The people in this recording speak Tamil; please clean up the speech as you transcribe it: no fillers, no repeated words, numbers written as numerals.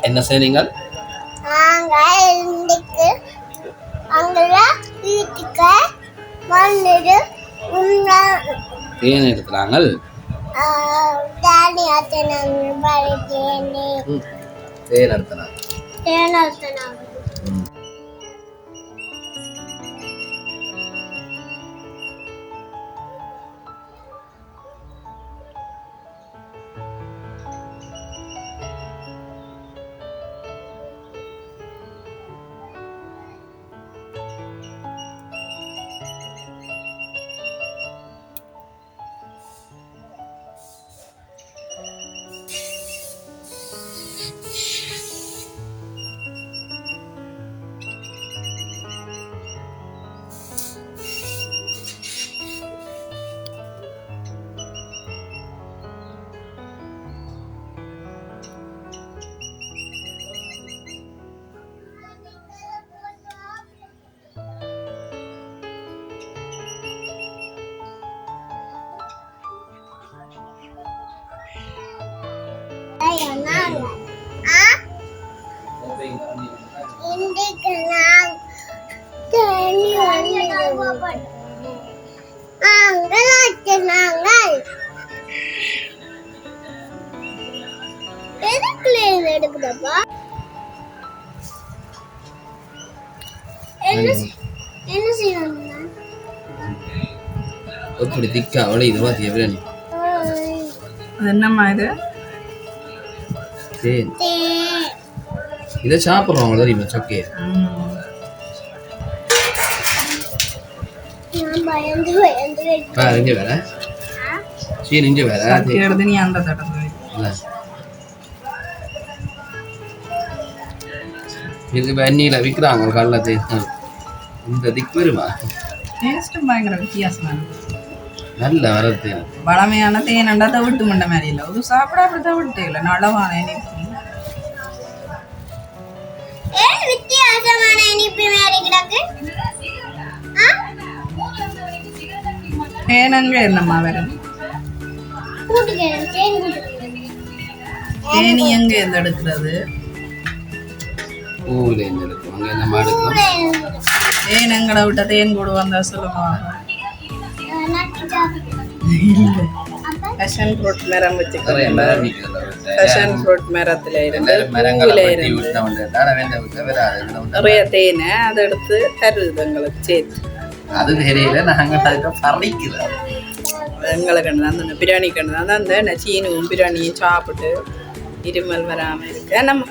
என்ன செய்றீங்கள்? தேன் எடுக்கிறாங்க. தேன் எடுக்கிறாங்க. எப்படி திக்கா அவளை இது பாத்தியா பிரியாணி? என்னம்மா இது? இதை சாப்பிட்றவங்க தெரியுமா சக்கையை? இங்க வேற சீன் இங்க வேற எடுத்து நீ அந்த தட்டத்துல இது வெந்நீல விற்கிறாங்க கள்ளத்தை. இந்த திக் வருமா? டேஸ்ட்டும் பயங்கர வித்தியாசமா இருக்கு. நல்ல வரது பழமையான தேனண்டா தவிட்டு மண்ட மாதிரி இல்லை. ஒரு சாப்பிட அப்படி தவிட்டு இல்லை. நலவான இனிப்பு தேனங்க என்னம்மா வேற? தேனி எங்க இருந்து எடுக்கிறது? பூவில இருந்து எடுக்கிறோம். என்ன மாடுக்கிறோம்? தேன் எங்கட விட்ட தேன் கூட வந்தா சொல்லுவாங்க. பேஷன் ஃப்ரூட் மரம் வச்சுக்கிறேன். பேஷன் ஃப்ரூட் மரத்துல இருந்து நிறைய தேனை அதை எடுத்து தருது எங்களுக்கு சேர்த்து. அது தெரியல. நாங்க பறிக்கிறோம். எங்களுக்கு அந்த பிரியாணி கண்டு தான் அந்த சீனும் பிரியாணியும் சாப்பிட்டு இருமல் வராமல் இருக்கு. நம்ம